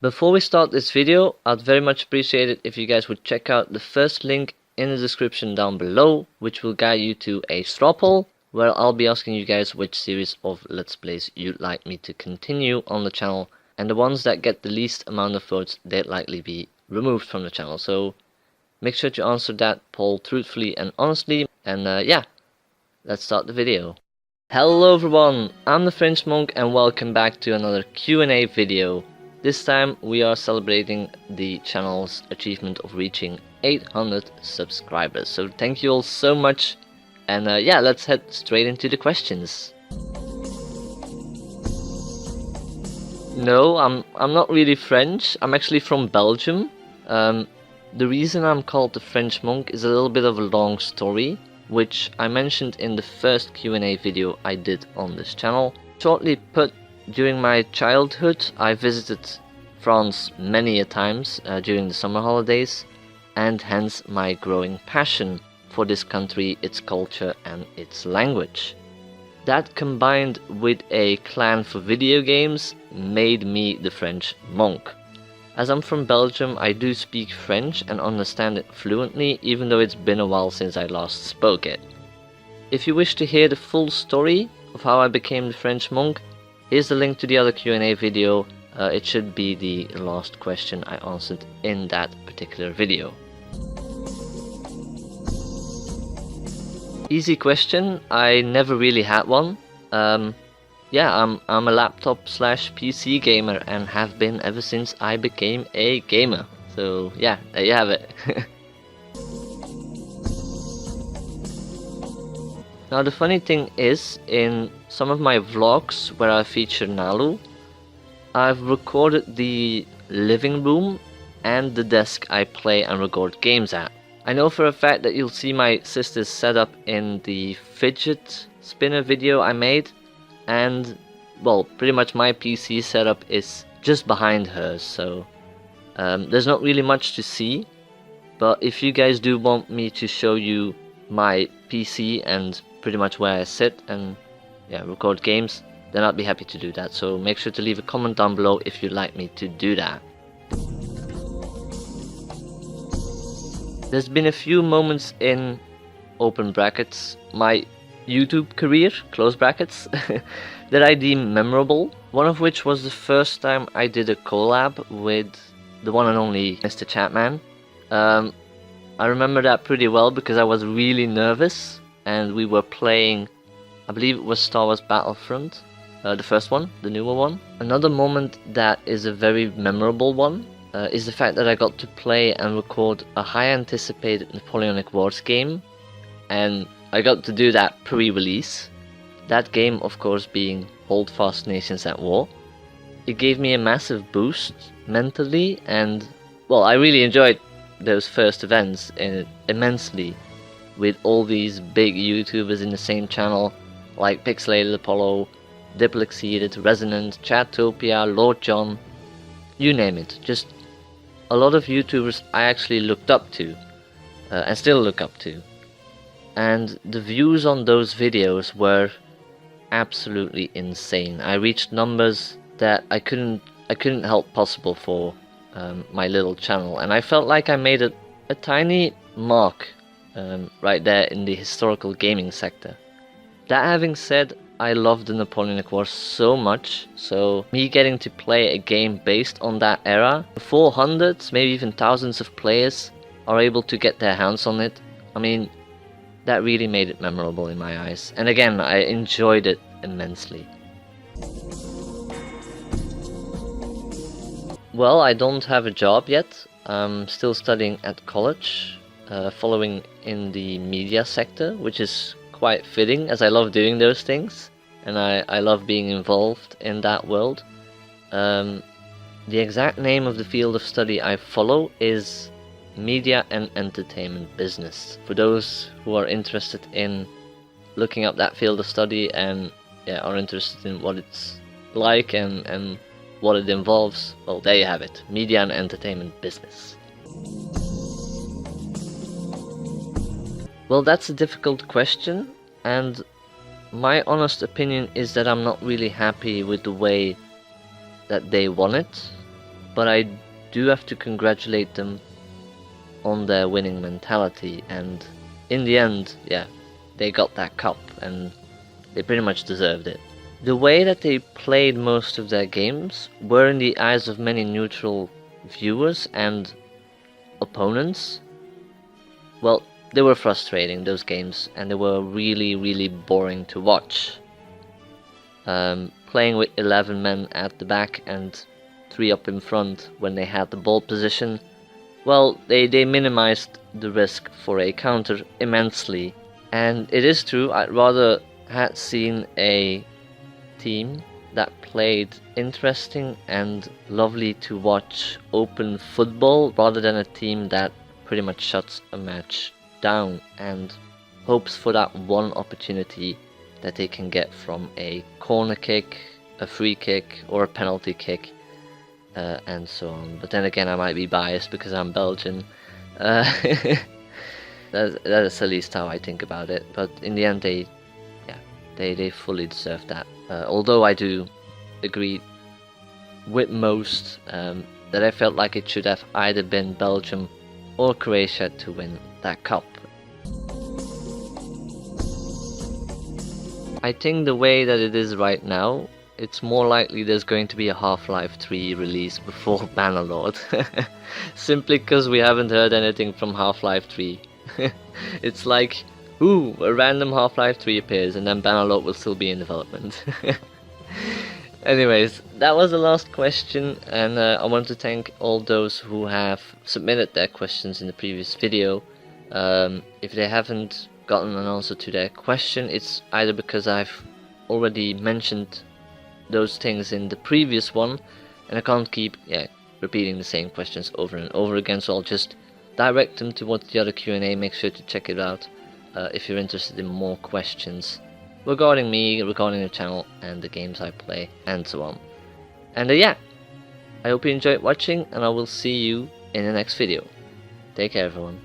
Before we start this video, I'd very much appreciate it if you guys would check out the first link in the description down below, which will guide you to a straw poll, where I'll be asking you guys which series of Let's Plays you'd like me to continue on the channel, and the ones that get the least amount of votes, they'd likely be removed from the channel. So make sure to answer that poll truthfully and honestly, and yeah, let's start the video. Hello everyone, I'm TheFrenchMonk and welcome back to another Q&A video. This time we are celebrating the channel's achievement of reaching 800 subscribers. So thank you all so much, and yeah, let's head straight into the questions. No, I'm not really French. I'm actually from Belgium. The reason I'm called the French monk is a little bit of a long story, which I mentioned in the first Q&A video I did on this channel. Shortly put, during my childhood I visited France many a times during the summer holidays, and hence my growing passion for this country, its culture and its language. That combined with a clan for video games made me the French monk. As I'm from Belgium, I do speak French and understand it fluently, even though it's been a while since I last spoke it. If you wish to hear the full story of how I became the French monk, here's the link to the other Q&A video. It should be the last question I answered in that particular video. Easy question, I never really had one. Yeah, I'm a laptop/PC gamer and have been ever since I became a gamer. So yeah, there you have it. Now the funny thing is, in some of my vlogs where I feature Nalou, I've recorded the living room and the desk I play and record games at. I know for a fact that you'll see my sister's setup in the fidget spinner video I made, and well, pretty much my PC setup is just behind hers, so there's not really much to see. But if you guys do want me to show you my PC and pretty much where I sit and yeah, record games, then I'd be happy to do that. So make sure to leave a comment down below if you'd like me to do that. There's been a few moments in open brackets my YouTube career, close brackets, that I deem memorable. One of which was the first time I did a collab with the one and only Mr. Chatman. I remember that pretty well because I was really nervous and we were playing, I believe it was Star Wars Battlefront, the first one, the newer one. Another moment that is a very memorable one is the fact that I got to play and record a high anticipated Napoleonic Wars game, and I got to do that pre-release. That game, of course, being Hold Fast Nations at War. It gave me a massive boost mentally, and well, I really enjoyed those first events immensely, with all these big YouTubers in the same channel, like Pixelated Apollo, Diplexceeded, Resonant, Chatopia, Lord John, you name it. Just a lot of YouTubers I actually looked up to, and still look up to. And the views on those videos were absolutely insane. I reached numbers that I couldn't help possible for my little channel, and I felt like I made a tiny mark right there in the historical gaming sector. That having said, I love the Napoleonic Wars so much, so me getting to play a game based on that era, before hundreds, maybe even thousands of players are able to get their hands on it, I mean, that really made it memorable in my eyes. And again, I enjoyed it immensely. Well, I don't have a job yet. I'm still studying at college, following in the media sector, which is quite fitting as I love doing those things and I love being involved in that world. The exact name of the field of study I follow is Media and Entertainment Business. For those who are interested in looking up that field of study and yeah, are interested in what it's like and what it involves, well, there you have it, Media and Entertainment Business. Well, that's a difficult question, and my honest opinion is that I'm not really happy with the way that they want it. but I do have to congratulate them on their winning mentality, and in the end, yeah, they got that cup and they pretty much deserved it. The way that they played most of their games were, in the eyes of many neutral viewers and opponents, well, they were frustrating, those games, and they were really boring to watch. Playing with 11 men at the back and 3 up in front when they had the ball position, well, they minimized the risk for a counter immensely. And it is true, I'd rather had seen a team that played interesting and lovely to watch open football rather than a team that pretty much shuts a match down and hopes for that one opportunity that they can get from a corner kick, a free kick, or a penalty kick, and so on. But then again, I might be biased because I'm Belgian. That is at least how I think about it. But in the end, they fully deserve that. Although I do agree with most that I felt like it should have either been Belgium or Croatia to win that cup. I think the way that it is right now, it's more likely there's going to be a Half-Life 3 release before Bannerlord. Simply because we haven't heard anything from Half-Life 3. It's like, ooh, a random Half-Life 3 appears and then Bannerlord will still be in development. Anyways, that was the last question, and I want to thank all those who have submitted their questions in the previous video. If they haven't gotten an answer to their question, it's either because I've already mentioned those things in the previous one and I can't keep repeating the same questions over and over again, so I'll just direct them towards the other Q&A. Make sure to check it out if you're interested in more questions regarding me, regarding the channel and the games I play, and so on. And I hope you enjoyed watching, and I will see you in the next video. Take care, everyone.